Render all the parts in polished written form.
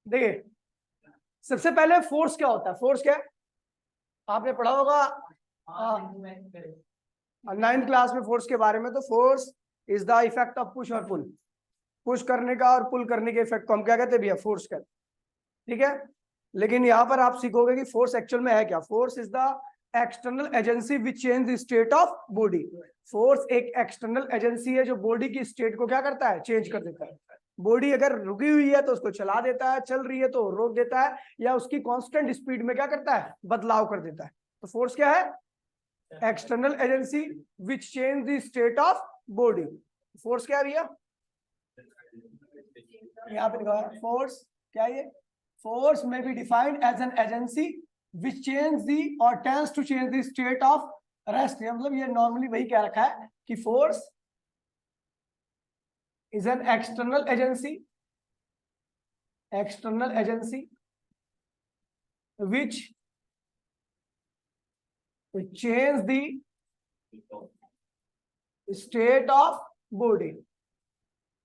देखिए, सबसे पहले फोर्स क्या होता है? फोर्स क्या है? आपने पढ़ा होगा 9th क्लास में फोर्स के बारे में। तो force is the effect of push और पुल। पुश करने का और पुल करने के इफेक्ट को हम क्या कहते हैं भैया? फोर्स कहते हैं। ठीक है, लेकिन यहां पर आप सीखोगे कि फोर्स एक्चुअल में है क्या। Force is the external agency which change the state of body. Force एक एक्सटर्नल एजेंसी है जो बॉडी की स्टेट को क्या करता है? चेंज कर देता है। बॉडी अगर रुकी हुई है तो उसको चला देता है, चल रही है तो रोक देता है, या उसकी कांस्टेंट स्पीड में क्या करता है? बदलाव कर देता है। तो फोर्स क्या है? External agency which change the state of body. Force क्या है भैया? यहाँ पे लिखा है फोर्स क्या है? ये force may be defined as an agency which change the or tends to change the state of rest। मतलब ये नॉर्मली वही क्या रखा है कि force is an external agency which change the state of body।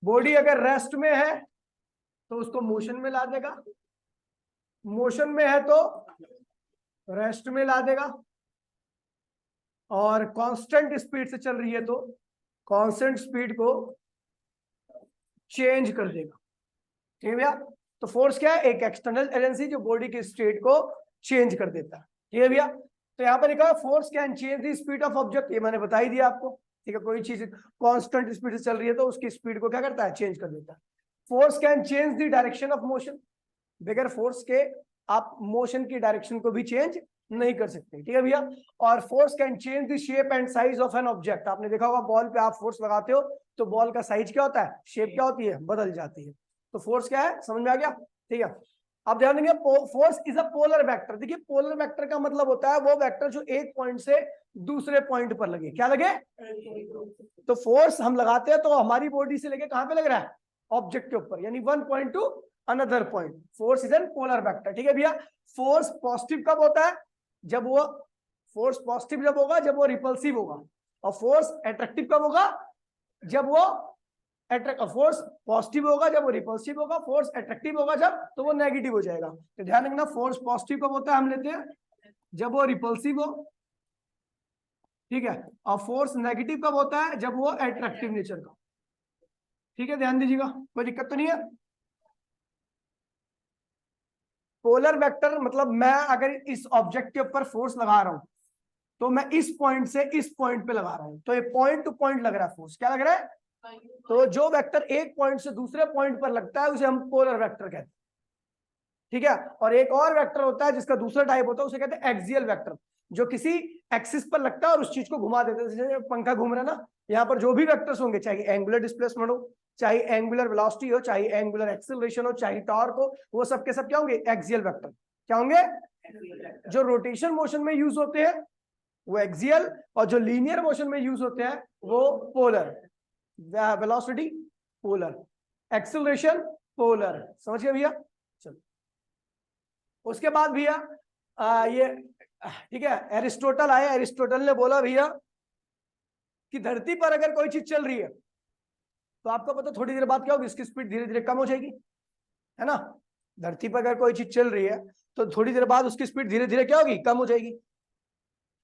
Body अगर rest में है तो उसको मोशन में ला देगा, मोशन में है तो रेस्ट में ला देगा, और कांस्टेंट स्पीड से चल रही है तो कांस्टेंट स्पीड को चेंज कर देगा। ठीक है भैया? तो फोर्स क्या है? एक एक्सटर्नल एजेंसी जो बॉडी की स्टेट को चेंज कर देता है। ठीक है भैया? तो यहाँ पर लिखा है force can change the speed of object. ये मैंने बता ही दिया आपको। ठीक है, कोई चीज कांस्टेंट स्पीड से चल रही है तो उसकी स्पीड को क्या करता है? चेंज कर देता है। Force can change the direction of motion. बगैर फोर्स के आप मोशन की डायरेक्शन को भी चेंज नहीं कर सकते। ठीक है भैया? और force can change the shape and size of an object. आपने देखा होगा बॉल पे आप फोर्स लगाते हो तो बॉल का साइज क्या होता है? शेप क्या होती है? बदल जाती है। तो फोर्स क्या है? समझ में आ गया? ठीक है, आप ध्यान देंगे force is a polar vector. देखिए, पोलर वेक्टर का मतलब होता है वो वेक्टर जो एक पॉइंट से दूसरे पॉइंट पर लगे। क्या लगे? तो फोर्स हम लगाते हैं तो हमारी बॉडी से लेके कहां पे लग रहा है? ऑब्जेक्ट के ऊपर, यानी one point two another point. Force is an polar vector. ठीक है भैया? फोर्स पॉजिटिव कब होता है? जब वो फोर्स पॉजिटिव जब होगा जब वो रिपल्सिव होगा, और फोर्स अट्रैक्टिव कब होगा? जब वो फोर्स पॉजिटिव होगा जब वो रिपल्सिव होगा, फोर्स अट्रैक्टिव होगा जब तो वो नेगेटिव हो जाएगा। तो ध्यान रखना, फोर्स पॉजिटिव कब होता है? हम लेते हैं जब वो रिपल्सिव हो। ठीक है, और फोर्स नेगेटिव कब होता है? जब वो अट्रैक्टिव नेचर का। ठीक है, ध्यान दीजिएगा, कोई दिक्कत तो नहीं है। पोलर वेक्टर मतलब मैं अगर इस ऑब्जेक्ट के ऊपर फोर्स लगा रहा हूं तो मैं इस पॉइंट से इस पॉइंट पे लगा रहा हूं, तो ये पॉइंट टू पॉइंट लग रहा है फोर्स। क्या लग रहा है? तो जो वेक्टर एक पॉइंट से दूसरे पॉइंट पर लगता है उसे हम पोलर वेक्टर कहते हैं। ठीक है, और एक और वेक्टर होता है जिसका दूसरा टाइप होता है, उसे कहते हैं एक्सियल वेक्टर, जो किसी एक्सिस पर लगता है और उस चीज को घुमा देता है। जैसे पंखा घूम रहा है ना, यहाँ पर जो भी वेक्टर्स होंगे, चाहे एंगुलर डिस्प्लेसमेंट हो, चाहे एंगुलर वेलोसिटी हो, चाहे एंगुलर एक्सेलरेशन हो, चाहे टॉर्क हो, वो सब के सब क्या होंगे? Axial vector. क्या होंगे? जो रोटेशन मोशन में यूज होते हैं वो एक्सियल, और जो लीनियर मोशन में यूज होते हैं वो polar. Velocity polar, acceleration polar. समझ गए भैया? चलो, उसके बाद भैया ये ठीक है, एरिस्टोटल आए। एरिस्टोटल ने बोला भैया कि धरती पर अगर कोई चीज चल रही है तो आपको पता थोड़ी देर बाद क्या होगी? इसकी स्पीड धीरे धीरे कम हो जाएगी, है ना? धरती पर अगर कोई चीज चल रही है तो थोड़ी देर बाद उसकी स्पीड धीरे धीरे क्या होगी? कम हो जाएगी।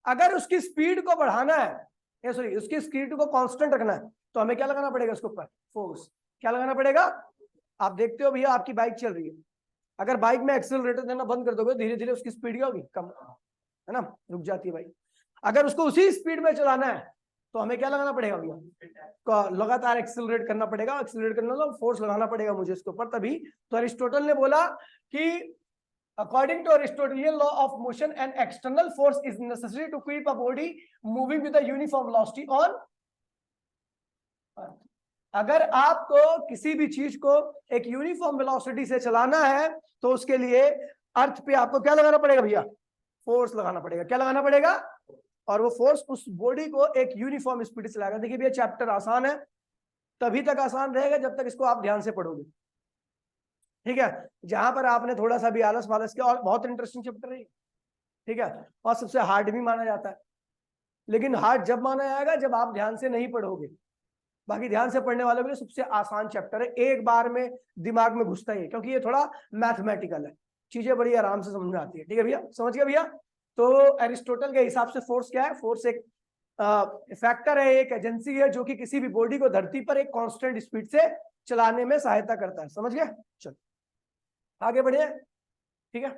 अगर उसकी स्पीड को बढ़ाना है, सॉरी, उसकी स्पीड को कांस्टेंट रखना है, तो हमें क्या लगाना पड़ेगा? उसके ऊपर फोर्स। क्या लगाना पड़ेगा? आप देखते हो भैया, आपकी बाइक चल रही है, अगर बाइक में एक्सेलरेटर देना बंद कर दोगे धीरे धीरे उसकी स्पीड क्या होगी? कम, है ना? रुक जाती है बाइक। अगर उसको उसी स्पीड में चलाना है तो हमें क्या लगाना पड़ेगा भैया? लगातार एक्सेलरेट करना पड़ेगा। एक्सेलरेट करना तो फोर्स लगाना पड़ेगा मुझे इसके ऊपर, तभी। तो अरिस्टोटल ने बोला कि according to Aristotelian law of motion, an external force is necessary to keep a body moving with a uniform velocity on earth। अगर आपको किसी भी चीज को एक यूनिफॉर्म वेलोसिटी से चलाना है तो उसके लिए अर्थ पे आपको क्या लगाना पड़ेगा भैया? फोर्स लगाना पड़ेगा। क्या लगाना पड़ेगा? और वो फोर्स उस बॉडी को एक यूनिफॉर्म स्पीड से लगाएगा। देखिए भैया, चैप्टर आसान है, तभी तक आसान रहेगा जब तक इसको आप ध्यान से पढ़ोगे। ठीक है, जहां पर आपने थोड़ा सा भी आलस वालस किया, और बहुत इंटरेस्टिंग चैप्टर है, ठीक है, और सबसे हार्ड भी माना जाता है। लेकिन हार्ड जब माना जाएगा जब आप ध्यान से नहीं पढ़ोगे। बाकी ध्यान से पढ़ने वालों के लिए सबसे आसान चैप्टर है, एक बार में दिमाग में घुसता ही है, क्योंकि ये थोड़ा मैथमेटिकल है, चीजें बड़ी आराम से समझ में आती है। ठीक है भैया, समझ गए भैया? तो एरिस्टोटल के हिसाब से फोर्स क्या है? फोर्स एक फैक्टर है, एक एजेंसी है जो कि किसी भी बॉडी को धरती पर एक कांस्टेंट स्पीड से चलाने में सहायता करता है। समझ गए? चलो आगे बढ़े। ठीक है,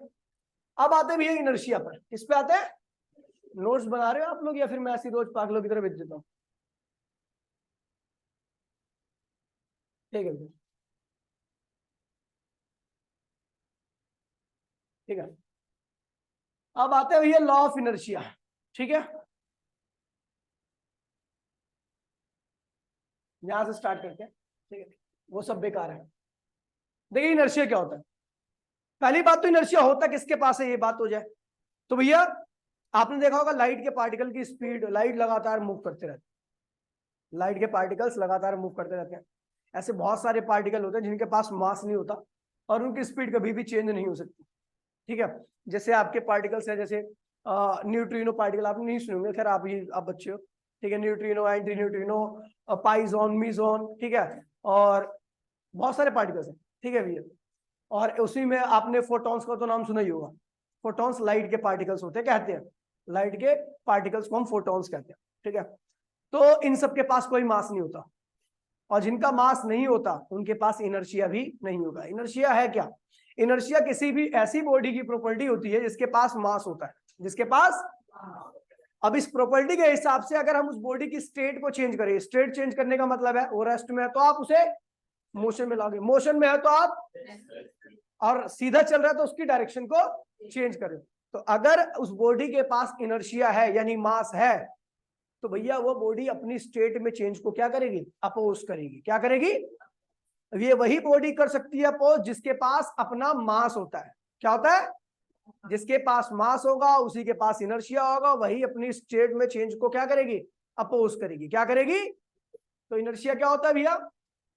अब आते भैया इनर्शिया पर। किस पे आते हैं? नोट्स बना रहे हो आप लोग या फिर मैं ऐसी रोज पागलों की तरह भेज देता हूँ? ठीक है भैया, ठीक है। अब आते हैं भैया लॉ ऑफ इनर्शिया। ठीक है, यहां से स्टार्ट करते हैं। ठीक है, वो सब बेकार है। देखिए इनर्शिया क्या होता है। पहली बात तो इनर्शिया होता किसके पास है, ये बात हो जाए तो भैया आपने देखा होगा लाइट के पार्टिकल की स्पीड, लाइट लगातार मूव करते रहते हैं, लाइट के पार्टिकल्स लगातार मूव करते रहते हैं। ऐसे बहुत सारे पार्टिकल होते हैं जिनके पास मास नहीं होता और उनकी स्पीड कभी भी चेंज नहीं हो सकती। ठीक है, जैसे आपके पार्टिकल्स है, जैसे न्यूट्रिनो पार्टिकल आपने नहीं सुने होंगे, खैर आप बच्चे हो। ठीक है, न्यूट्रिनो, एंटी न्यूट्रिनो, पाइजोन, मीजोन, ठीक है, और बहुत सारे पार्टिकल्स हैं। ठीक है भैया, और उसी में आपने फोटॉन्स का तो नाम सुना ही होगा। फोटॉन्स लाइट के पार्टिकल्स होते हैं, कहते हैं लाइट के पार्टिकल्स को हम फोटॉन्स कहते हैं। ठीक है, तो इन सब के पास कोई मास नहीं होता, और जिनका मास नहीं होता उनके पास इनर्शिया भी नहीं होगा। इनर्शिया है क्या? इनर्शिया किसी भी ऐसी बॉडी की प्रॉपर्टी होती है जिसके पास मास होता है, जिसके पास। अब इस प्रॉपर्टी के हिसाब से अगर हम उस बॉडी की स्टेट को चेंज करें, स्टेट चेंज करने का मतलब है वो रेस्ट में है तो आप उसे मोशन में लाओगे, मोशन में है तो आप, और सीधा चल रहा है तो उसकी डायरेक्शन को चेंज करें। तो अगर उस बॉडी के पास इनर्शिया है यानी मास है, तो भैया वो बॉडी अपनी स्टेट में चेंज को क्या करेगी? अपोज करेगी। क्या करेगी? ये वही बॉडी कर सकती है अपोज जिसके पास अपना मास होता है। क्या होता है? जिसके पास मास होगा उसी के पास इनर्शिया होगा, वही अपनी स्टेट में चेंज को क्या करेगी? अपोज करेगी। क्या करेगी? तो इनर्शिया क्या होता है भैया?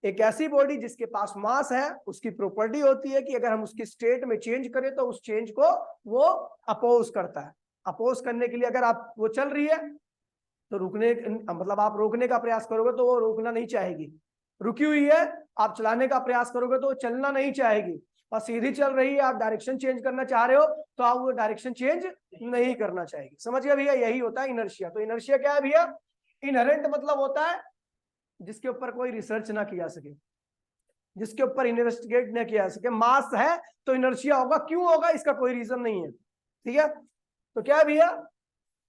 एक ऐसी बॉडी जिसके पास मास है, उसकी प्रॉपर्टी होती है कि अगर हम उसकी स्टेट में चेंज करें तो उस चेंज को वो अपोज करता है। अपोज करने के लिए अगर आप वो चल रही है तो रुकने, मतलब आप रोकने का प्रयास करोगे तो वो रोकना नहीं चाहेगी। रुकी हुई है, आप चलाने का प्रयास करोगे तो वो चलना नहीं चाहेगी। और सीधी चल रही है, आप डायरेक्शन चेंज करना चाह रहे हो तो आप वो डायरेक्शन चेंज नहीं करना चाहेगी। समझ गया भैया? यही होता है इनर्शिया। तो इनर्शिया क्या है भैया? इनहेरेंट मतलब होता है जिसके ऊपर कोई रिसर्च ना किया सके, जिसके ऊपर इन्वेस्टिगेट न किया जा सके। मास है तो इनर्शिया होगा, क्यों होगा इसका कोई रीजन नहीं है। ठीक है, तो क्या है भैया?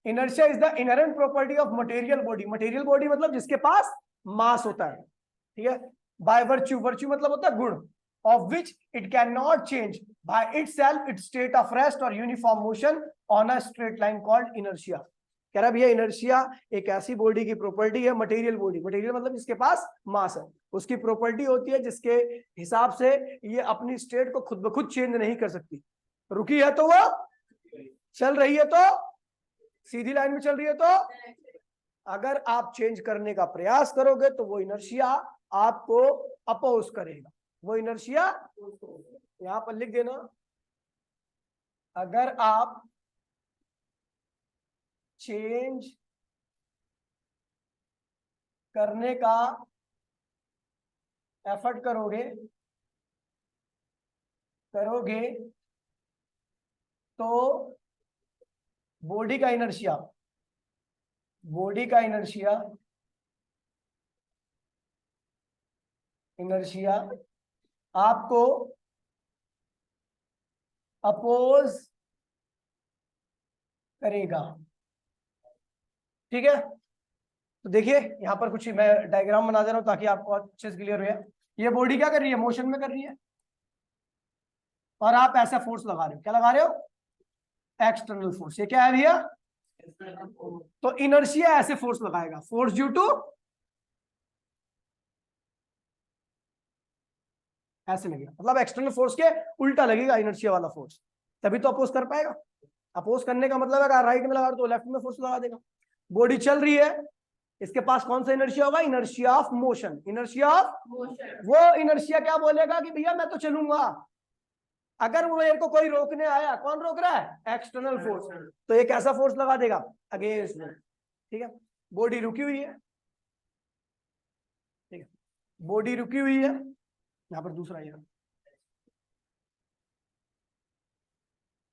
Inertia is the inherent property of material body. Material body मतलब जिसके पास मास होता है। ठीक है, बाय वर्च्यू, वर्च्यू मतलब होता है गुण, of which it can not change by itself its state of rest और uniform motion on a straight line called inertia. कह रहा भैया इनर्शिया एक ऐसी बॉडी की प्रॉपर्टी है, मटेरियल बॉडी, मटेरियल मतलब जिसके पास मास है, उसकी प्रॉपर्टी होती है जिसके हिसाब से ये अपनी स्टेट को खुद ब खुद चेंज नहीं कर सकती। रुकी है तो वो चल रही है, तो सीधी लाइन में चल रही है तो अगर आप चेंज करने का प्रयास करोगे तो वो इनर्शिया आपको अपोज करेगा। वो इनर्शिया यहां पर लिख देना, अगर आप चेंज करने का एफर्ट करोगे तो बॉडी का इनर्शिया, बॉडी का इनर्शिया आपको अपोज करेगा। ठीक है, तो देखिए यहां पर कुछ मैं डायग्राम बना दे रहा हूं ताकि आपको अच्छे से क्लियर हो जाए। ये बॉडी क्या कर रही है? मोशन में कर रही है, और आप ऐसा फोर्स लगा रहे हो। क्या लगा रहे हो? External force. ये क्या है भैया? तो इनर्शिया ऐसे फोर्स लगाएगा, फोर्स ड्यू टू, ऐसे लगेगा, मतलब एक्सटर्नल फोर्स के उल्टा लगेगा इनर्शिया वाला फोर्स, तभी तो अपोज कर पाएगा। अपोज करने का मतलब है राइट में लगा तो लेफ्ट में फोर्स लगा देगा। बॉडी चल रही है, इसके पास कौन सा इनर्शिया होगा? Inertia of motion. Inertia of motion. वो इनर्शिया क्या बोलेगा कि भैया मैं तो चलूंगा। अगर वो मेरे को कोई रोकने आया, कौन रोक रहा है? एक्सटर्नल फोर्स, तो एक ऐसा फोर्स लगा देगा अगेंस्ट में। ठीक है, बॉडी रुकी हुई है, बॉडी रुकी हुई है, यहाँ पर दूसरा यहाँ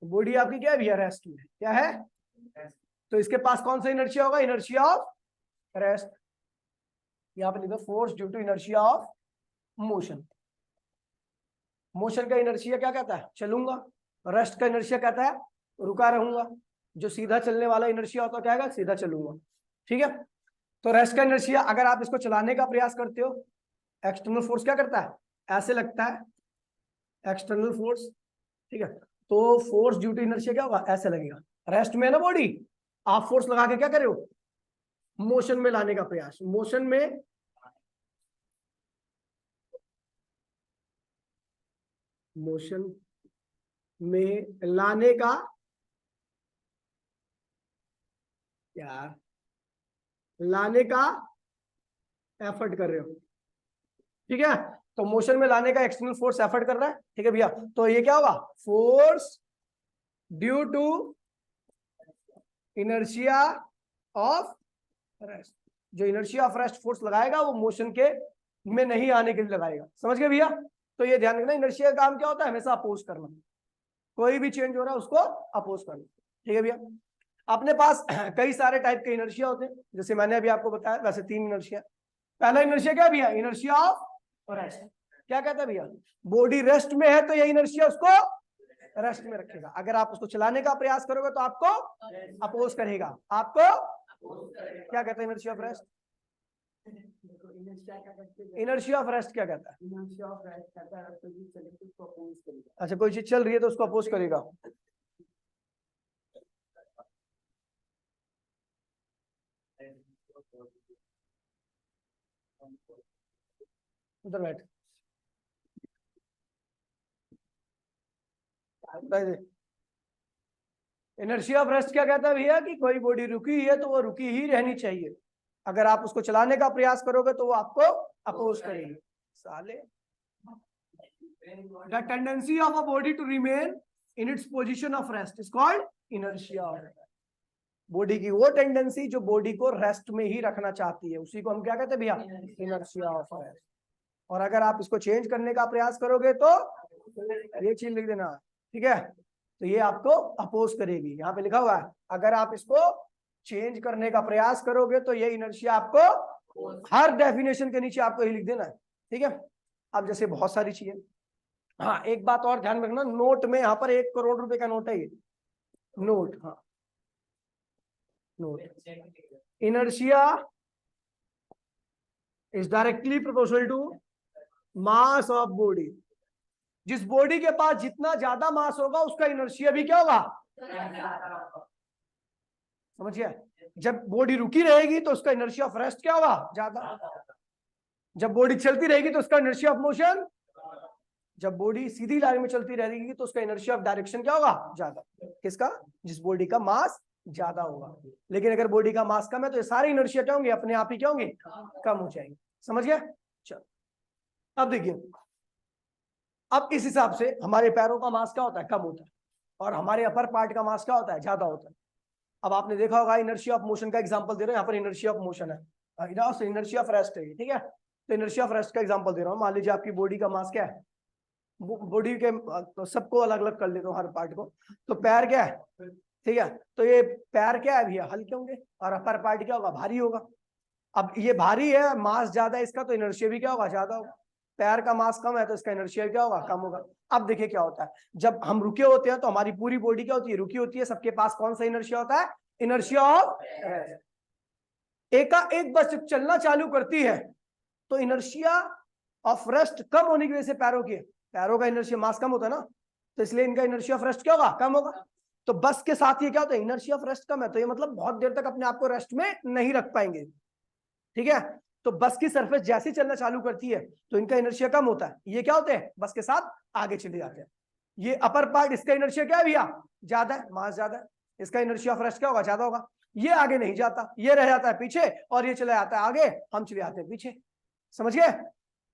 बॉडी आपकी क्या है भैया, रेस्ट में, क्या है, तो इसके पास कौन सा इनर्शिया होगा, इनर्शिया ऑफ रेस्ट। यहाँ पर लिखो force due to inertia of motion. Motion का इनर्शिया क्या कहता है, चलूंगा, रेस्ट का इनर्शिया कहता है रुका रहूंगा। जो सीधा चलने वाला इनर्शिया होता है क्या है, सीधा चलूंगा, ठीक है। तो रेस्ट का इनर्शिया, अगर आप इसको चलाने का प्रयास करते हो, एक्सटर्नल फोर्स क्या करता है, ऐसे लगता है, एक्सटर्नल फोर्स, ठीक है। तो फोर्स ड्यू टू इनर्शिया क्या होगा, ऐसे लगेगा। रेस्ट में है ना बॉडी, आप फोर्स लगा के क्या कर रहे हो, मोशन में लाने का प्रयास, मोशन में लाने का, यार लाने का एफर्ट कर रहे हो, ठीक है। तो मोशन में लाने का एक्सटर्नल फोर्स एफर्ट कर रहा है, ठीक है भैया। तो ये क्या होगा, force due to inertia of rest. जो इनर्शिया ऑफ रेस्ट फोर्स लगाएगा वो मोशन के में नहीं आने के लिए लगाएगा, समझ गए भैया। तो ये ध्यान रखना, इनर्शिया का काम क्या होता है, हमेशा अपोज करना, कोई भी चेंज हो रहा है उसको अपोज करना, ठीक है भैया। अपने पास कई सारे टाइप के इनर्शिया होते हैं, जैसे मैंने अभी आपको बताया, वैसे 3 इनर्शिया। पहला इनर्शिया क्या भैया, इनर्शिया ऑफ रेस्ट। क्या कहता है भैया, बॉडी रेस्ट में है तो ये इनर्शिया उसको रेस्ट में रखेगा। अगर आप उसको चलाने का प्रयास करोगे तो आपको अपोज करेगा, आपको क्या कहता है inertia of rest, inertia of rest क्या कहता है, इनर्शिया ऑफ रेस्ट कहता है अच्छा कोई चीज चल रही है तो उसको अपोज करेगा। उधर बैठ, इनर्शिया ऑफ रेस्ट क्या कहता है भैया, कि कोई बॉडी रुकी है तो वो रुकी ही रहनी चाहिए। अगर आप उसको चलाने का प्रयास करोगे तो वो आपको अपोज करेगी। साले, the tendency of a body to remain in its position of rest is called inertia of rest. Body की वो टेंडेंसी जो बॉडी को रेस्ट में ही रखना चाहती है, उसी को हम क्या कहते हैं भैया, इनर्शिया ऑफ रेस्ट। और अगर आप इसको चेंज करने का प्रयास करोगे तो ये चीज लिख देना, ठीक है। तो ये आपको अपोज करेगी, यहाँ पे लिखा हुआ है, अगर आप इसको चेंज करने का प्रयास करोगे तो ये इनर्शिया आपको, हर डेफिनेशन के नीचे आपको ये लिख देना है, ठीक है। अब जैसे बहुत सारी चीजें, हाँ एक बात और ध्यान रखना, नोट में यहाँ पर 1 करोड़ रुपए का नोट है ये नोट, हाँ note, inertia is directly proportional to mass of body. जिस बॉडी के पास जितना ज्यादा मास होगा उसका इनर्शिया भी क्या होगा, समझिए। जब बॉडी रुकी रहेगी तो उसका इनर्शिया ऑफ रेस्ट क्या होगा, ज्यादा। जब बॉडी चलती रहेगी तो उसका इनर्शिया ऑफ मोशन, जब बॉडी सीधी लाइन में चलती रहेगी तो उसका इनर्शिया ऑफ डायरेक्शन क्या होगा, ज्यादा। किसका, जिस बॉडी का मास ज्यादा होगा। लेकिन अगर बॉडी का मास कम है तो ये सारे इनर्शिया क्या होंगे, अपने आप ही क्या होंगे, कम हो जाएंगे, समझ गए। चलो अब देखिए, अब इस हिसाब से हमारे पैरों का मास क्या होता है, कम होता है, और हमारे अपर पार्ट का मास क्या होता है, ज्यादा होता है। अब आपने देखा होगा इनर्शिया ऑफ मोशन का एग्जांपल दे रहे हैं, यहाँ पर इनर्शिया ऑफ मोशन है, इनर्शिया ऑफ रेस्ट है, ठीक है। तो इनर्शिया ऑफ रेस्ट का एग्जांपल दे रहा हूँ। मान लीजिए आपकी बॉडी का मास क्या है, बॉडी के तो सबको अलग अलग कर लेता हूँ, हर पार्ट को। तो पैर क्या है, ठीक है, तो ये पैर क्या है भैया, हल्के होंगे, और अपर पार्ट क्या होगा, भारी होगा। अब ये भारी है, मास ज्यादा है इसका, तो इनर्शिया भी क्या होगा, ज्यादा होगा। पैर का मास कम है तो इसका इनर्शिया क्या होगा, कम होगा। अब देखिए क्या होता है, जब हम रुके होते हैं तो हमारी पूरी बॉडी क्या होती है, रुकी होती है। सबके पास कौन सा इनर्शिया होता है, इनर्शिया ऑफ एक बस जब चलना चालू करती है तो इनर्शिया ऑफ रेस्ट कम होने की वजह से पैरों का इनर्शिया मास कम होता है ना, तो इसलिए इनका इनर्शिया ऑफ रेस्ट क्या होगा, कम होगा। तो बस के साथ ये क्या होता है, इनर्शिया ऑफ रेस्ट कम है तो ये मतलब बहुत देर तक अपने आप को रेस्ट में नहीं रख पाएंगे, ठीक है। तो बस की सरफेस जैसे चलना चालू करती है तो इनका इनर्शिया कम होता है, ये क्या होते हैं, बस के साथ आगे चले जाते हैं। ये अपर पार्ट, इसका इनर्शिया क्या है भैया, ज्यादा है, मास ज्यादा है, इसका इनर्शिया ऑफ रेस्ट क्या होगा, ज्यादा होगा। ये आगे नहीं जाता, ये रह जाता है पीछे, और ये चला जाता है आगे, हम चले जाते हैं पीछे, समझ गए।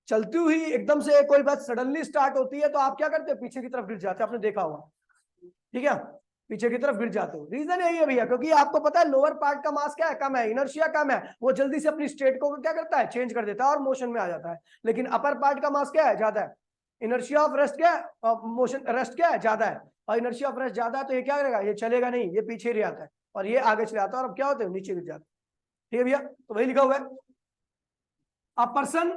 चलती हुई एकदम से कोई बात सडनली स्टार्ट होती है तो आप क्या करते हैं, पीछे की तरफ गिर जाते हैं, आपने देखा होगा, ठीक है। पीछे की तरफ गिर जाते हो। रीजन यही है भैया, क्योंकि आपको पता है लोअर पार्ट का मास क्या है, कम है, इनर्शिया कम है, वो जल्दी से अपनी स्टेट को क्या करता है, चेंज कर देता है और मोशन में आ जाता है। लेकिन अपर पार्ट का मास क्या है, ज्यादा है, इनर्शिया ऑफ रेस्ट क्या है, मोशन रेस्ट क्या है, ज्यादा है, और इनर्शिया ऑफ रेस्ट ज्यादा है, तो ये क्या करेगा, ये चलेगा नहीं, ये पीछे ही आता है और ये आगे चले आता है, और अब क्या होते हैं, नीचे गिर जाते हैं। ठीक है भैया, तो वही लिखा हुआ है, अ पर्सन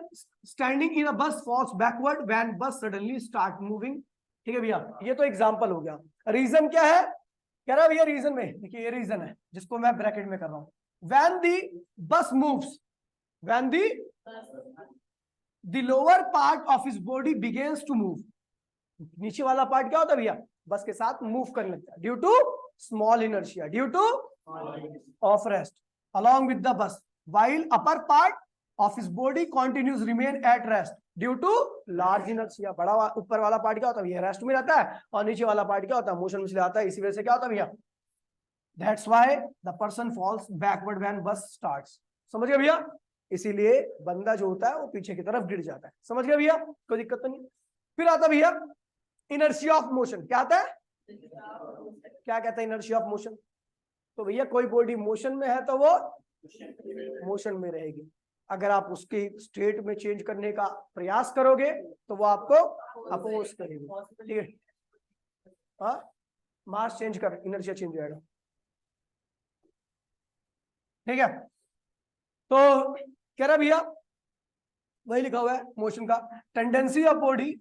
स्टैंडिंग इन अ बस फॉल्स बैकवर्ड व्हेन बस सडनली स्टार्ट मूविंग। ठीक है भैया, ये तो एग्जांपल हो गया। रीजन क्या है, कह रहा है भैया रीजन में, देखिए ये रीजन है जिसको मैं ब्रैकेट में कर रहा हूं, when the bus moves, when the lower part of his body begins to move, नीचे वाला पार्ट क्या होता है भैया, बस के साथ मूव करने लगता है, due to small inertia, due to of rest along with the bus, while upper part of his body continues remain at rest due to large inertia। बड़ा ऊपर वाला पार्ट क्या होता है भैया, रेस्ट में रहता है, और नीचे वाला पार्ट क्या होता है, मोशन में चले आता है। इसी वजह से क्या होता है भैया, that's why the person falls backward when bus starts. समझ गए भैया, इसीलिए बंदा जो होता है वो पीछे की तरफ गिर जाता है। समझ गए भैया, कोई दिक्कत तो नहीं। फिर आता है भैया इनर्शिया ऑफ मोशन, क्या आता है, क्या कहता है इनर्शिया ऑफ मोशन, तो भैया कोई बॉडी मोशन में है तो वो मोशन में रहेगी, अगर आप उसकी स्टेट में चेंज करने का प्रयास करोगे तो वो आपको अपोज करेगी। ठीक है, हाँ, मास चेंज कर, इनर्शिया चेंज हो जाएगा। ठीक है, तो कह रहा भैया वही लिखा हुआ है मोशन का, tendency of body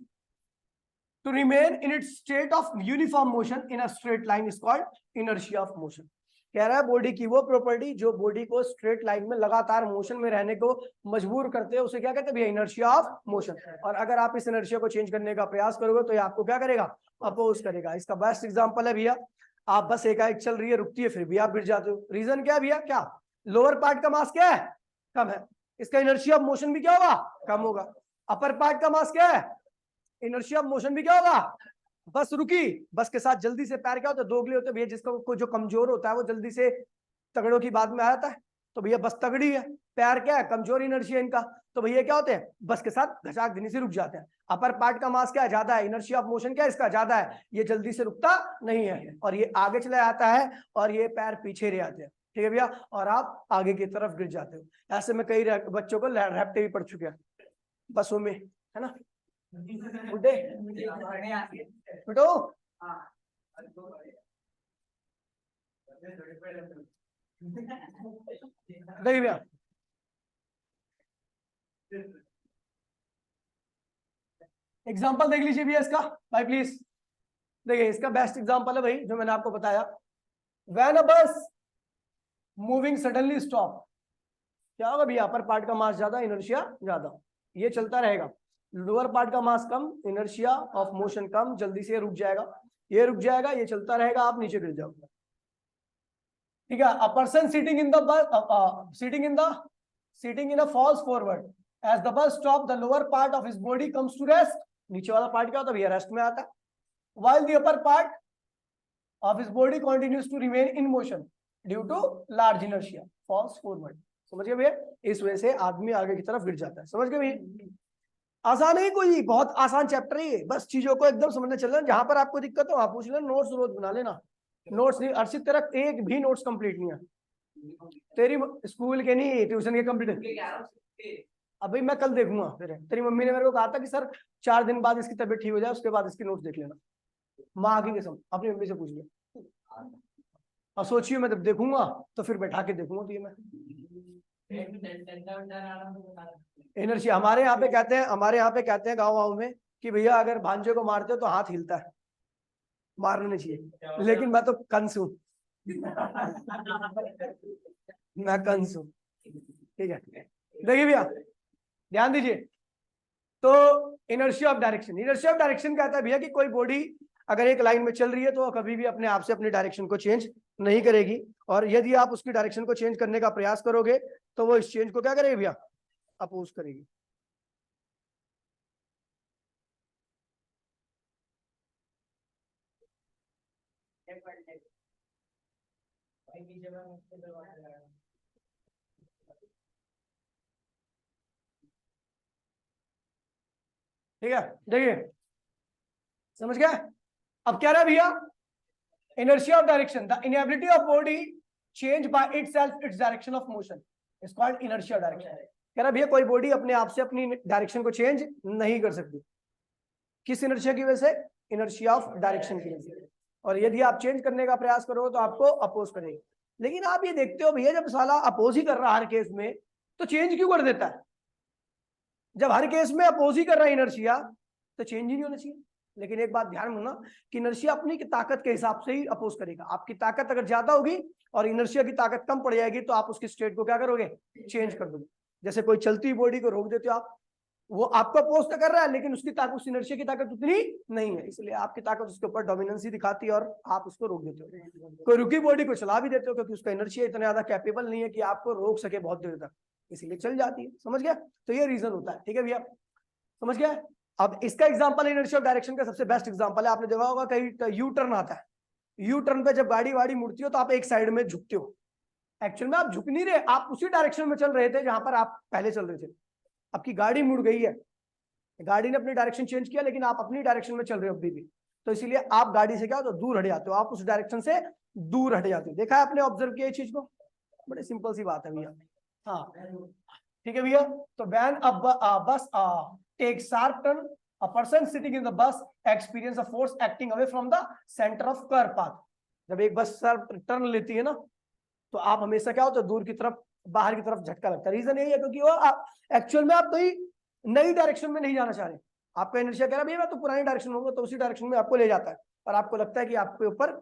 to remain in its state of uniform motion in a straight line is called inertia of motion. कह रहा है बॉडी की वो प्रॉपर्टी जो बॉडी को स्ट्रेट लाइन में लगातार मोशन में रहने को मजबूर करते हैं, उसे क्या कहते हैं भैया, इनर्शिया ऑफ मोशन। और अगर आप इस इनर्शिया को चेंज करने का प्रयास करोगे तो ये आपको क्या करेगा, अपोज करेगा। इसका बेस्ट एग्जांपल है भैया, आप बस एकाएक चल रही है, रुकती है, फिर भी आप गिर जाते हो। रीजन क्या है भैया, क्या, लोअर पार्ट का मास क्या है, कम है, इसका इनर्शिया ऑफ मोशन भी क्या होगा, कम होगा। अपर पार्ट का मास क्या है, इनर्शिया ऑफ मोशन भी क्या होगा, बस रुकी, बस के साथ जल्दी से पैर क्या होता है, दोगले होते हैं भैया, जिसका जो कमजोर होता है वो जल्दी से तगड़ों की बात में आ जाता है, तो भैया बस तगड़ी है, पैर क्या है, कमजोर इनर्शिया इनका, तो भैया क्या होते हैं, बस के साथ घचाक देने से रुक जाते हैं। अपर पार्ट का मास क्या है, ज्यादा है, इनर्शिया ऑफ मोशन क्या है इसका, ज्यादा है, ये जल्दी से रुकता नहीं है और ये आगे चला जाता है और ये पैर पीछे रह जाते हैं। ठीक है भैया, और आप आगे की तरफ गिर जाते हो। ऐसे में कई बच्चों को रैप्टे भी पड़ चुके हैं बसों में, है ना, बुड्ढे बेटो, देखिए भैया एग्जांपल देख लीजिए भैया इसका, भाई प्लीज देखिए, इसका बेस्ट एग्जांपल है भाई जो मैंने आपको बताया, व्हेन अ बस मूविंग सडनली स्टॉप, क्या होगा भैया, अपर पार्ट का मास ज्यादा, इनर्शिया ज्यादा, ये चलता रहेगा, लोअर पार्ट का मास कम, इनर्शिया ऑफ मोशन कम, जल्दी से रुक जाएगा, ये रुक जाएगा, ये चलता रहेगा, आप नीचे गिर जाओगे। ठीक है, a person sitting in the bus, sitting in a falls forward, as the bus stop the lower part of his body comes to rest, नीचे वाला पार्ट क्या होता है भैया, रेस्ट में आता है, while the upper part of his body continues to remain in motion due to large inertia, falls forward। समझ गए भैया, इस वजह से आदमी आगे की तरफ गिर जाता है। समझ गए भैया, आसान है, कोई बहुत आसान चैप्टर है, बस चीजों को एकदम समझने चल रहे हैं। जहां पर आपको दिक्कत हो आप पूछ लेना, नोट्स रोज बना लेना। नोट्स नहीं अर्षित, तेरा एक भी नोट्स कंप्लीट नहीं है, तेरी स्कूल के नहीं ट्यूशन के कंप्लीट। अभी मैं कल देखूंगा, फिर तेरी मम्मी ने मेरे को कहा था कि सर 4 दिन बाद इसकी तबीयत ठीक हो जाए उसके बाद इसकी नोट्स देख लेना। माँ की कसम, अपनी मम्मी से पूछ लिया, और सोचिए मैं जब देखूंगा तो फिर बैठा के देखूंगा, तो ये मैं एनर्जी, हमारे यहाँ पे कहते हैं गाँव में कि भैया अगर भांजे को मारते हो तो हाथ हिलता है, मारना नहीं चाहिए, लेकिन मैं तो कंस हूँ मैं कंस हूँ। ठीक है, देखिए भैया ध्यान दीजिए, तो इनर्शिया ऑफ डायरेक्शन कहता है भैया कि कोई बॉडी अगर एक लाइन में चल रही है तो कभी भी अपने आप से अपनी डायरेक्शन को चेंज नहीं करेगी, और यदि आप उसकी डायरेक्शन को चेंज करने का प्रयास करोगे तो वो इस चेंज को क्या करेगी भैया, अपोज करेगी। ठीक है, देखिए समझ गया। अब क्या रहा भैया, inertia of direction, the inability of body change by itself its direction of motion is called inertia of direction. कह रहा भैया कोई बॉडी अपने आप से अपनी डायरेक्शन को चेंज नहीं कर सकती, किस इनर्शिया की वजह से? इनर्शिया ऑफ डायरेक्शन की वजह से। और यदि आप चेंज करने का प्रयास करोगे तो आपको अपोज करेगी। लेकिन आप ये देखते हो भैया, जब साला अपोज ही कर रहा हर केस में, तो चेंज क्यों कर देता है? जब हर केस में अपोज ही कर रहा है इनर्शिया, तो चेंज ही नहीं होना चाहिए। लेकिन एक बात ध्यान रखना कि इनर्शिया अपनी ताकत के हिसाब से ही अपोज करेगा। आपकी ताकत अगर ज्यादा होगी और इनर्शिया की ताकत कम पड़ जाएगी, तो आप उसकी स्टेट को क्या करोगे? चेंज कर दोगे। जैसे कोई चलती बॉडी को रोक देते हो आप, वो आपको अपोज तो कर रहा है, लेकिन उसकी ताकत, उस इनर्शिया की ताकत उतनी नहीं है, इसलिए आपकी ताकत उसके ऊपर डोमिनेंसी दिखाती है और आप उसको रोक देते हो। कोई रुकी बॉडी को चला भी देते हो क्योंकि उसका इनर्शिया इतना ज्यादा कैपेबल नहीं है कि आपको रोक सके बहुत देर तक, इसीलिए चल जाती है। समझ गया? तो ये रीजन होता है। ठीक है भैया, समझ गया? अब इसका एग्जांपल इनर्शिया ऑफ डायरेक्शन का सबसे बेस्ट एग्जांपल है, आपने देखा होगा कहीं यू टर्न आता है, यू टर्न पे जब गाड़ी वाड़ी मुड़ती हो तो आप एक साइड में झुकते हो। एक्चुअल में आप झुक नहीं रहे, आप उसी डायरेक्शन में चल रहे थे जहां पर आप पहले चल रहे थे। आपकी गाड़ी मुड़ गई है, गाड़ी ने अपनी डायरेक्शन चेंज किया, लेकिन आप अपनी डायरेक्शन में चल रहे हो अभी भी, तो इसीलिए आप गाड़ी से क्या हो तो दूर हट जाते हो, आप उस डायरेक्शन से दूर हट जाते हो। देखा है आपने, ऑब्जर्व किया चीज को? बड़े सिंपल सी बात है भैया। हाँ ठीक है भैया। तो when a bus take sharp turn, a person sitting in the bus experience a force acting away from the centre of curve path. जब एक बस शार्प टर्न लेती है ना, तो आप हमेशा क्या होता है, दूर की तरफ, बाहर की तरफ झटका लगता है। रीजन यही है क्योंकि वो एक्चुअल में आप नई डायरेक्शन में नहीं जाना चाह रहे। आपका इनर्शिया कह रहा है भैया मैं तो पुरानी डायरेक्शन में हूँ, तो उसी डायरेक्शन में आपको ले जाता है, और आपको लगता है कि आपके ऊपर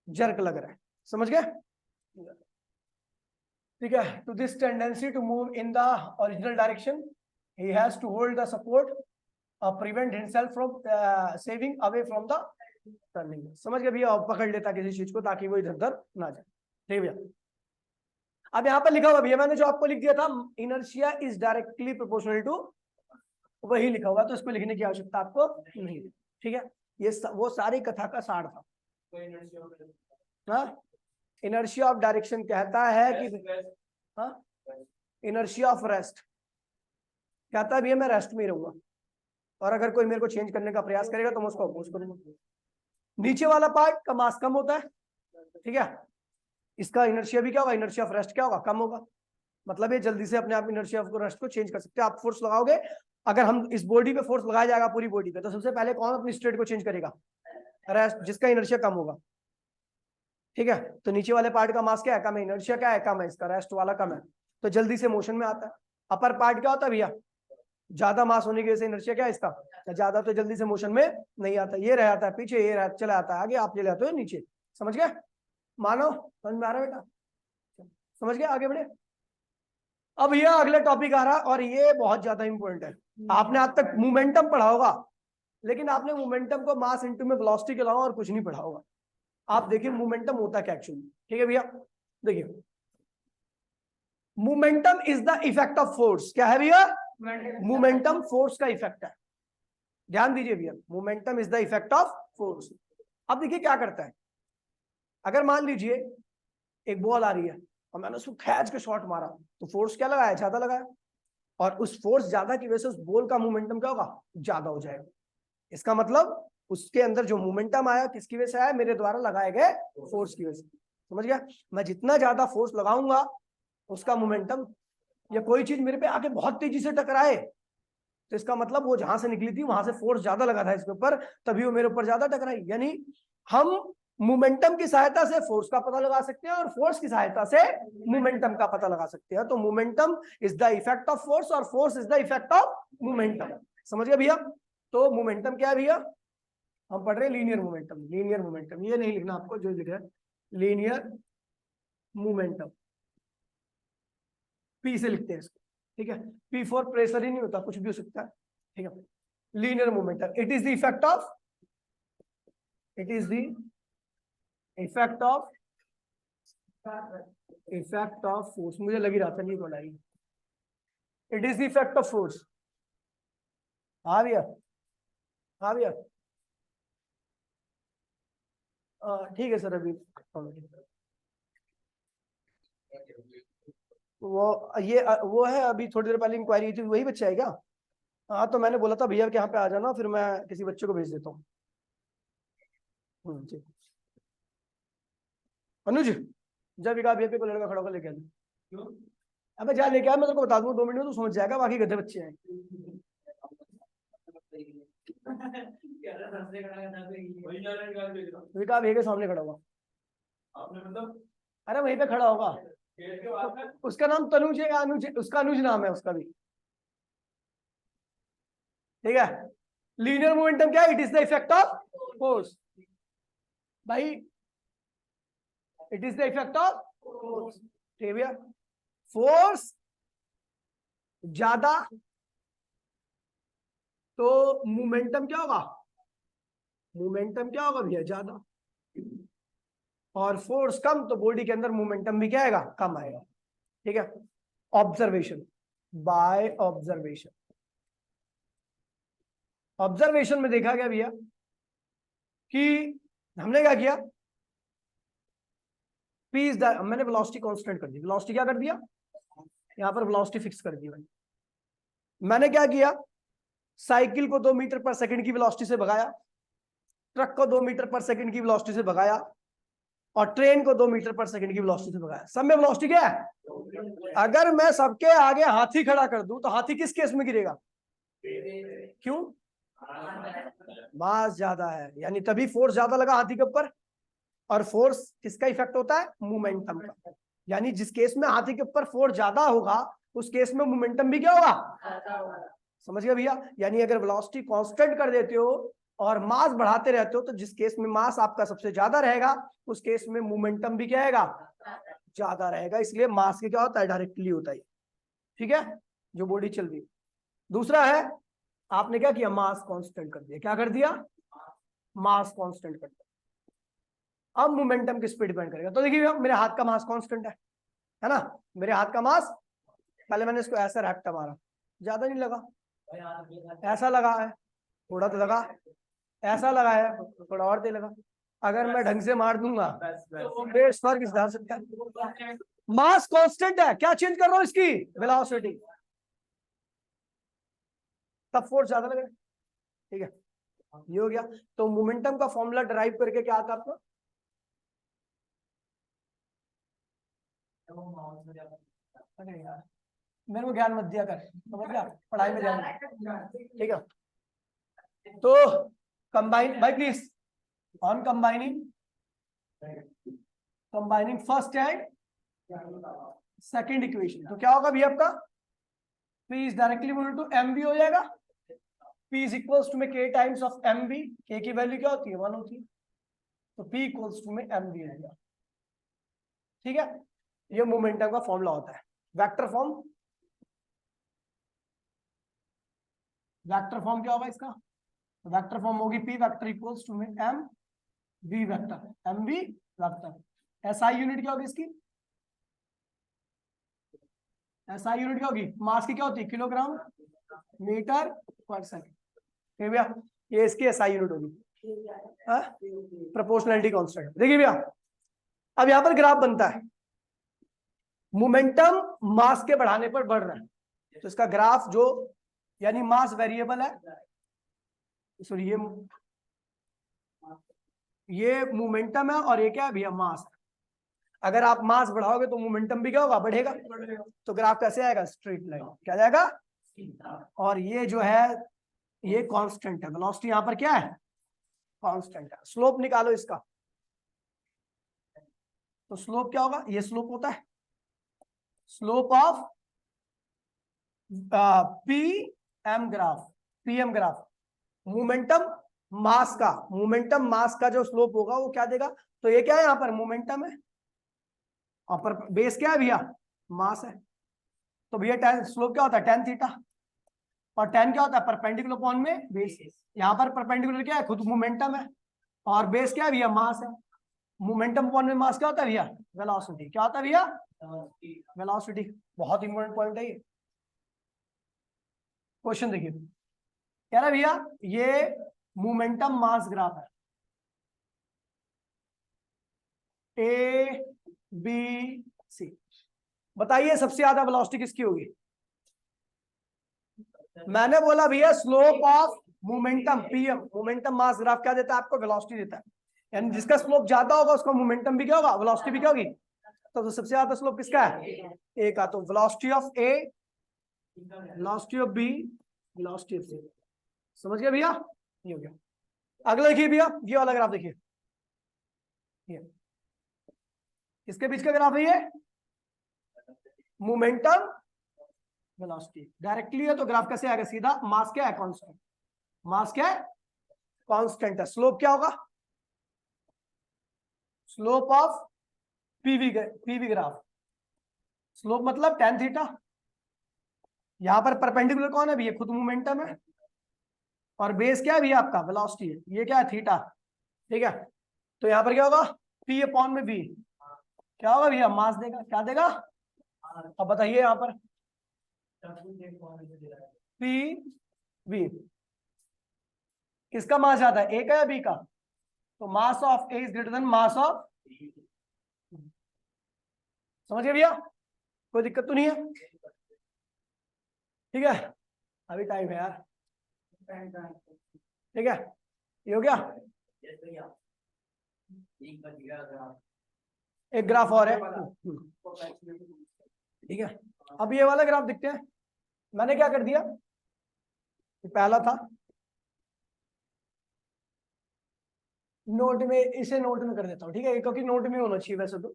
जर्क लग रहा है। समझ गए? ठीक है। To this tendency to move in the original direction ही has to hold the support, prevent himself from saving away from the turning. समझ गए भैया? पकड़ लेता किसी चीज को ताकि वो इधर उधर ना जाए। ठीक भैया। अब यहाँ पर लिखा हुआ भैया, मैंने जो आपको लिख दिया था, inertia is directly proportional to, वही लिखा हुआ, तो इसको लिखने की आवश्यकता आपको नहीं। ठीक है, ये वो सारी कथा का सार था। इनर्शिया ऑफ डायरेक्शन कहता है कि इनर्शिया ऑफ रेस्ट कहता है भैया मैं रेस्ट में ही रहूंगा, और अगर कोई मेरे को चेंज करने का प्रयास करेगा तो मैं उसको अपोज करूंगा। नीचे वाला पार्ट का मास कम होता है, ठीक है, इसका इनर्शिया भी क्या होगा, इनर्शिया ऑफ रेस्ट क्या होगा, कम होगा। मतलब ये जल्दी से अपने आप इनर्शिया ऑफ रेस्ट को चेंज कर सकते हैं। आप फोर्स लगाओगे, अगर हम इस बॉडी पे फोर्स लगाया जाएगा पूरी बॉडी पे, तो सबसे पहले कौन अपनी स्टेट को चेंज करेगा, रेस्ट, जिसका इनर्शिया कम होगा। ठीक है, तो नीचे वाले पार्ट का मास क्या है, कम है, इनर्शिया क्या है, कम है, इसका रेस्ट वाला कम है, तो जल्दी से मोशन में आता है। अपर पार्ट क्या होता है भैया, ज्यादा मास होने की वजह से इनर्शिया क्या है इसका ज्यादा, तो जल्दी से मोशन में नहीं आता, ये रह जाता है पीछे, ये चला आता है आगे, आप चले जाते हो नीचे। समझ गए? मानो समझ में आ रहा है बेटा? समझ गए? आगे बढ़े। अब ये अगले टॉपिक आ रहा है, और ये बहुत ज्यादा इंपॉर्टेंट है। आपने आज तक मोमेंटम पढ़ा होगा, लेकिन आपने मोमेंटम को मास इनटू में वेलोसिटी के अलावा और कुछ नहीं पढ़ा होगा। आप देखिए मोमेंटम होता क्या एक्चुअली। ठीक है भैया, देखिए momentum is the effect of force. क्या है भैया? मोमेंटम फोर्स का इफेक्ट है। ध्यान दीजिए भैया, momentum is the effect of force. अब देखिए क्या करता है, अगर मान लीजिए एक बॉल आ रही है और मैंने उसको खींच के शॉट मारा, तो फोर्स क्या लगाया, ज्यादा लगाया, और उस फोर्स ज्यादा की वजह से उस बॉल का मोमेंटम क्या होगा, ज्यादा हो जाएगा। इसका मतलब उसके अंदर जो मोमेंटम आया किसकी वजह से आया, मेरे द्वारा लगाए गए फोर्स की वजह से। समझ गया? मैं जितना ज्यादा फोर्स लगाऊंगा उसका मोमेंटम, या कोई चीज मेरे पे आके बहुत तेजी से टकराए, तो इसका मतलब वो जहां से निकली थी वहां से फोर्स ज्यादा लगा था इसके ऊपर, तभी वो मेरे ऊपर ज्यादा टकराई। यानी हम मोमेंटम की सहायता से फोर्स का पता लगा सकते हैं, और फोर्स की सहायता से मोमेंटम का पता लगा सकते हैं। तो momentum is the effect of force, और force is the effect of momentum. समझ गए भैया? तो मोमेंटम क्या है भैया, हम पढ़ रहे हैं लीनियर मोमेंटम। लीनियर मोमेंटम ये नहीं लिखना आपको, जो लिख रहा है लीनियर मोमेंटम, पी से लिखते हैं इसको। ठीक है, पी फॉर प्रेशर ही नहीं होता, कुछ भी हो सकता है। ठीक है, linear momentum, it is the effect of, it is the effect of, effect of force. मुझे लग ही रहा था नहीं बोला, it is the effect of force. हाँ भैया, हाँ भैया, ठीक है सर। अभी वो है, अभी थोड़ी देर पहले इंक्वायरी थी, वही बच्चा है क्या? हाँ, तो मैंने बोला था भैया के यहाँ पे आ जाना, फिर मैं किसी बच्चे को भेज देता हूँ। ठीक। अनुज जब विकास भैया को लड़का खड़ा होकर लेके आ, अबे जा लेके आ, मैं तेरे को बता दूंगा 2 मिनट में तो समझ जाएगा, बाकी गधे बच्चे हैं। विकास भैया के सामने खड़ा होगा, अरे वहीं पे खड़ा होगा, तो उसका नाम तनुज है, अनुज, उसका अनुज नाम है उसका भी, ठीक है। लीनियर मोमेंटम क्या है? It is the effect of force भाई, it is the effect of force, ठीक है भैया। फोर्स ज्यादा तो मोमेंटम क्या होगा? मोमेंटम क्या होगा भैया? ज्यादा। और फोर्स कम तो बॉडी के अंदर मोमेंटम भी क्या आएगा? कम आएगा, ठीक है। ऑब्जर्वेशन, बाय ऑब्जर्वेशन, ऑब्जर्वेशन में देखा गया भैया कि हमने क्या किया, P इज द, मैंने वेलोसिटी कांस्टेंट कर दी, वेलोसिटी क्या कर दिया, यहां पर वेलोसिटी फिक्स कर दी भाई। मैंने क्या किया, साइकिल को 2 मीटर पर सेकंड की वेलोसिटी से भगाया, ट्रक को 2 मीटर पर सेकंड की वेलोसिटी से भगाया, और ट्रेन को 2 मीटर पर सेकंड की वेलोसिटी से भगाया। सब में वेलोसिटी क्या है? अगर मैं सबके आगे हाथी खड़ा कर दूं तो हाथी किस केस में गिरेगा? क्यों? मास ज्यादा है, यानी तभी फोर्स ज्यादा लगा हाथी के ऊपर। और फोर्स किसका इफेक्ट होता है? मोमेंटम का। यानी जिस केस में हाथी के ऊपर फोर्स ज्यादा होगा उस केस में मोमेंटम भी क्या होगा? समझ गए भैया? यानी अगर वेलोसिटी कांस्टेंट कर देते हो और मास बढ़ाते रहते हो तो जिस केस में मास आपका सबसे ज्यादा रहेगा उस केस में मोमेंटम भी क्या रहेगा? ज्यादा रहेगा। इसलिए मास के क्या होता है? डायरेक्टली होता है, ठीक है, जो बॉडी चल रही है। दूसरा है, आपने क्या किया? मास कांस्टेंट कर दिया। क्या कर दिया? मास कांस्टेंट कर दिया। अब मोमेंटम किस पे डिपेंड करेगा? तो देखिए मेरे हाथ का मास कांस्टेंट है ना, मेरे हाथ का मास, पहले मैंने इसको ऐसा रैप्टा मारा, ज्यादा नहीं लगा, ऐसा लगा है थोड़ा तो लगा, ऐसा लगा है थोड़ा और दे लगा। अगर मैं ढंग से मार दूंगा तो फर्क इस डाल सकता है। मास कांस्टेंट है, क्या चेंज कर रहा हूं? इसकी वेलोसिटी, तब फोर्स ज्यादा लगेगा, ठीक है। ये हो गया। तो मोमेंटम का फॉर्मूला डिराइव करके क्या आता है आपको? मेरे को ज्ञान मत दिया कर, समझ गया? पढ़ाई में ध्यान, ठीक है। तो कंबाइन भाई please, on combining first and second equation, तो क्या होगा भी आपका? P is directly equal to mv हो जाएगा। P इज इक्वल्स टू में k times of mv, k की वैल्यू क्या होती है? 1 होती है, तो P इक्वल्स टू में mv हो गया, ठीक है। ये मोमेंटम का फॉर्मूला होता है। वेक्टर फॉर्म, वेक्टर फॉर्म क्या होगा इसका? वेक्टर फॉर्म होगी P वेक्टर इक्वल्स टू में m v vector, m v vector. SI unit क्या होगी इसकी? SI यूनिट क्या होगी? मास की क्या होती है? किलोग्राम मीटर पर सेकंड, ठीक है भैया। ये इसकी SI यूनिट होगी, प्रोपोर्शनैलिटी कांस्टेंट। देखिए भैया अब यहां पर ग्राफ बनता है, मोमेंटम मास के बढ़ाने पर बढ़ रहा है, तो इसका ग्राफ जो, यानी मास वेरिएबल है, सॉरी ये मोमेंटम है और ये क्या है भैया? मास है। अगर आप मास बढ़ाओगे तो मोमेंटम भी क्या होगा? बढ़ेगा। तो ग्राफ कैसे आएगा? स्ट्रेट लाइन, क्या जाएगा? और ये जो है ये कांस्टेंट है, वेलोसिटी यहां पर क्या है? कांस्टेंट है। स्लोप निकालो इसका, तो स्लोप क्या होगा? ये स्लोप होता है, slope of PM graph, PM graph momentum mass का जो स्लोप होगा वो क्या देगा? तो ये क्या है? यहाँ पर मोमेंटम है और पर बेस क्या है भैया? मास है। तो भैया tan स्लोप क्या होता है? tan थीटा, और tan क्या होता है? परपेंडिकुलर अपॉन में बेस। यहाँ पर परपेंडिकुलर क्या है? खुद मोमेंटम है, और बेस क्या है भैया? मास है। मोमेंटम अपॉन में मास क्या होता है भैया? वेलोसिटी। क्या होता है भैया? वेलोसिटी। बहुत इंपॉर्टेंट पॉइंट है ये। क्वेश्चन देखिए, कह रहा है भैया ये मोमेंटम मास ग्राफ है, ABC, बताइए सबसे ज्यादा वेलोसिटी किसकी होगी? मैंने बोला भैया slope of momentum PM, momentum mass graph क्या देता है आपको? वेलोसिटी देता है। यानी जिसका स्लोप ज्यादा होगा उसका मोमेंटम भी क्या होगा, वेलोसिटी भी क्या होगी। तो सबसे ज्यादा स्लोप किसका है, ए का, तो velocity of A, velocity of B, velocity of C. समझ गए भैया, ये हो गया। अगला देखिए भैया, ये वाला ग्राफ देखिए, ये इसके बीच का ग्राफ है, ये मोमेंटम वेलोसिटी डायरेक्टली है, तो ग्राफ कैसे आएगा, सीधा मास क्या है, कांस्टेंट, मास क्या है, कांस्टेंट है। स्लोप क्या होगा, slope of PV graph, slope मतलब tan थीटा। यहां पर परपेंडिकुलर कौन है भैया, खुद मोमेंटम है, और बेस क्या है भैया आपका, वेलोसिटी है, ये क्या है, थीटा। ठीक है, तो यहां पर क्या होगा, P अपॉन में V, क्या होगा भैया, मास देगा, क्या देगा। अब बताइए यहां पर P V किसका मास ज्यादा है, A का या B का, तो mass of A is greater then mass of, समझ गए भैया, कोई दिक्कत तो नहीं है। ठीक है, अभी टाइम है यार, ठीक है, ये हो गया। एक ग्राफ और है, ठीक है। अब ये वाला ग्राफ दिखते हैं, मैंने क्या कर दिया, पहला था नोट में, इसे नोट में कर देता हूँ, ठीक है, क्योंकि नोट में होना चाहिए वैसे तो।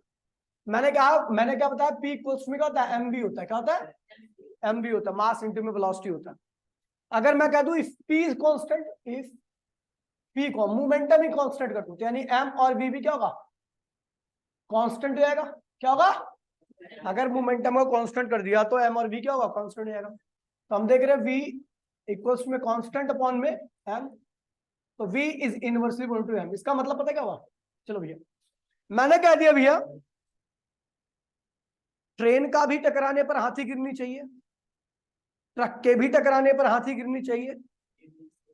मैंने क्या बताया, पी इक्वल्स में क्या होता है, एमबी होता है, क्या होता है, एमबी होता है, मास इंटू में वेलोसिटी होता है। अगर मैं कह दूं if P is constant, if P को मोमेंटम ही कांस्टेंट कर दूं, तो यानी एम और वी भी क्या होगा, कांस्टेंट हो जाएगा, क्या होगा, अगर मोमेंटम को कांस्टेंट कर दिया तो एम और वी क्या होगा, कांस्टेंट हो जाएगा। तो हम देख रहे हैं वी इक्वल्स में कांस्टेंट अपॉन में एम, तो v is inversely equal to m। इसका मतलब पता क्या हुआ, चलो भैया मैंने कह दिया भैया ट्रेन का भी टकराने पर हाथी गिरनी चाहिए, ट्रक के भी टकराने पर हाथी गिरनी चाहिए,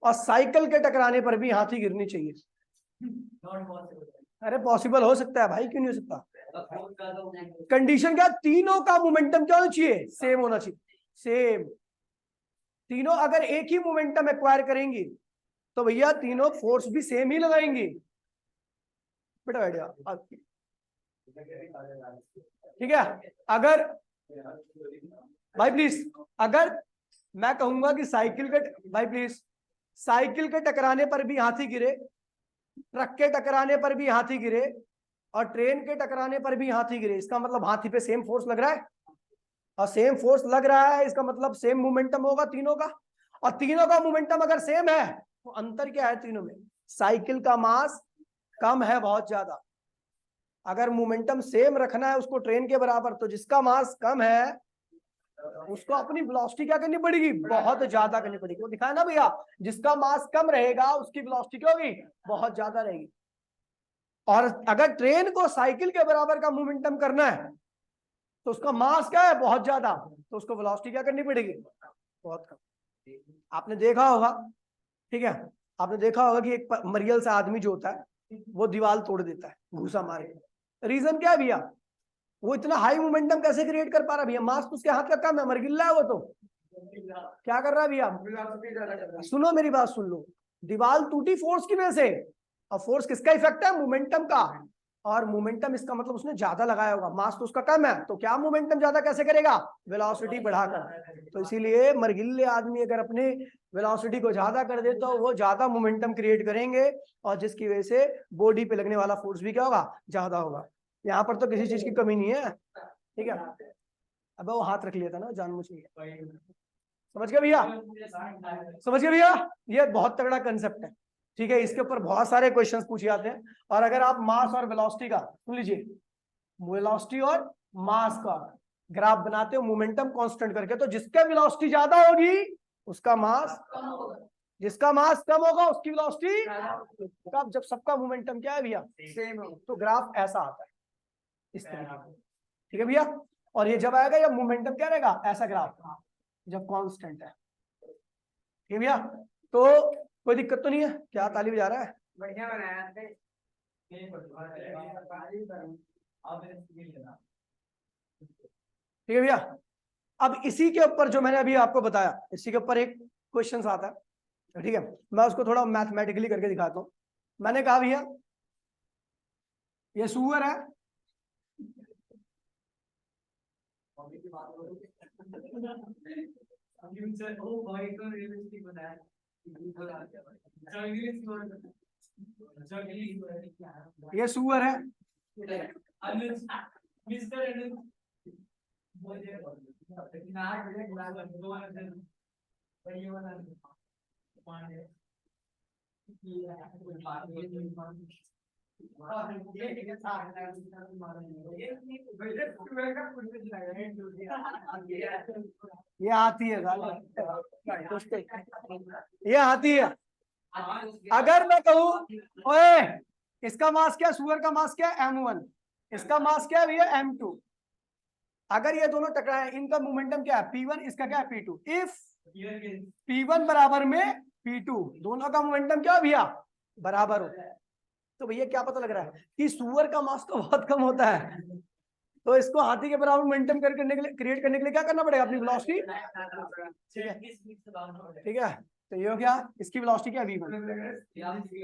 और साइकिल के टकराने पर भी हाथी गिरनी चाहिए। अरे पॉसिबल हो सकता है भाई, क्यों नहीं हो सकता। कंडीशन क्या, तीनों का मोमेंटम क्या होना चाहिए, सेम होना चाहिए, सेम। तीनों अगर एक ही मोमेंटम एक्वायर करेंगी तो भैया तीनों फोर्स भी सेम ही लगाएंगी, बेटा बैठ जा, ठीक है। अगर भाई प्लीज, अगर मैं कहूंगा कि साइकिल के, भाई प्लीज, साइकिल के टकराने पर भी हाथी गिरे, ट्रक के टकराने पर भी हाथी गिरे, और ट्रेन के टकराने पर भी हाथी गिरे, इसका मतलब हाथी पे सेम फोर्स लग रहा है, और सेम फोर्स लग रहा है इसका मतलब सेम मोमेंटम होगा तीनों का। और तीनों का मोमेंटम अगर सेम है तो अंतर क्या है तीनों में, साइकिल का मास कम है बहुत ज्यादा। अगर मोमेंटम सेम रखना है उसको ट्रेन के बराबर, तो जिसका मास कम है उसको अपनी वेलोसिटी क्या करनी पड़ेगी, बहुत ज्यादा करनी पड़ेगी। वो दिखाया ना भैया, जिसका मास कम रहेगा उसकी वेलोसिटी क्या होगी, बहुत ज्यादा रहेगी। और अगर ट्रेन को साइकिल के बराबर का मोमेंटम करना है तो उसका मास क्या है, बहुत ज्यादा, तो उसको वेलोसिटी क्या करनी पड़ेगी, बहुत कम। आपने देखा होगा, ठीक है, आपने देखा होगा कि एक मरियल सा आदमी जो होता है वो दीवार तोड़ देता है घूसा मार के। रीजन क्या है भैया, वो इतना हाई मोमेंटम कैसे क्रिएट कर पा रहा है भैया, मास तो उसके हाथ का कम है, मरगिल्ला है वो, तो क्या कर रहा है भैया, सुनो मेरी बात सुन लो, दीवार टूटी फोर्स की वजह से, और फोर्स किसका इफेक्ट है, मोमेंटम का, और मोमेंटम इसका मतलब उसने ज्यादा लगाया होगा, मास तो उसका कम है, तो क्या मोमेंटम ज्यादा कैसे करेगा, वेलोसिटी बढ़ाकर। तो इसीलिए मरगिल्ले आदमी अगर अपने वेलोसिटी को ज्यादा कर दे तो वो ज्यादा मोमेंटम क्रिएट करेंगे, और जिसकी वजह से बॉडी पे लगने वाला फोर्स भी क्या होगा, ज्यादा होगा। यहाँ पर तो किसी चीज की कमी नहीं है, ठीक है। अब वो हाथ रख लिया था ना जानबूझ के, समझ गए भैया, समझ गए भैया, ये बहुत तगड़ा कंसेप्ट है, ठीक है। इसके ऊपर बहुत सारे क्वेश्चंस पूछे जाते हैं। और अगर आप मास और वेलोसिटी का, सुन लीजिए, वेलोसिटी और मास का ग्राफ बनाते हो मोमेंटम कांस्टेंट करके, तो जिसका वेलोसिटी ज्यादा होगी उसका मास कम होगा, जिसका मास कम होगा उसकी वेलोसिटी कब, जब सबका मोमेंटम क्या है भैया, सेम हो, तो ग्राफ ऐसा आता है इस तरीके, ठीक है भैया। और ये जब आएगा जब मोमेंटम क्या रहेगा, ऐसा ग्राफ जब कांस्टेंट है, ठीक है भैया। तो कोई दिक्कत तो नहीं है, क्या ताली बजा रहा है, बढ़िया बनाया थे, ठीक है भैया। अब इसी के ऊपर जो मैंने अभी आपको बताया, इसी के ऊपर एक क्वेश्चन आता है, ठीक है, मैं उसको थोड़ा मैथमेटिकली करके दिखाता हूं। मैंने कहा भैया ये सुअर है, ये सुअर है, ये हाथी है साला। ये हाथी है। अगर मैं कहूं ओए इसका मास क्या, सुअर का मास क्या है m1, इसका मास क्या है भैया m2, अगर ये दोनों टकराए इनका मोमेंटम क्या है p1, इसका क्या है p2, इफ p1 बराबर में p2 दोनों का मोमेंटम क्या भैया बराबर हो, तो भैया क्या पता लग रहा है कि सुअर का मास तो बहुत कम होता है, तो इसको हाथी के बराबर मोमेंटम करने के लिए, क्रिएट करने के लिए क्या करना पड़ेगा, अपनी वेलोसिटी, ठीक है, ठीक है, तो ये हो गया इसकी वेलोसिटी क्या v1।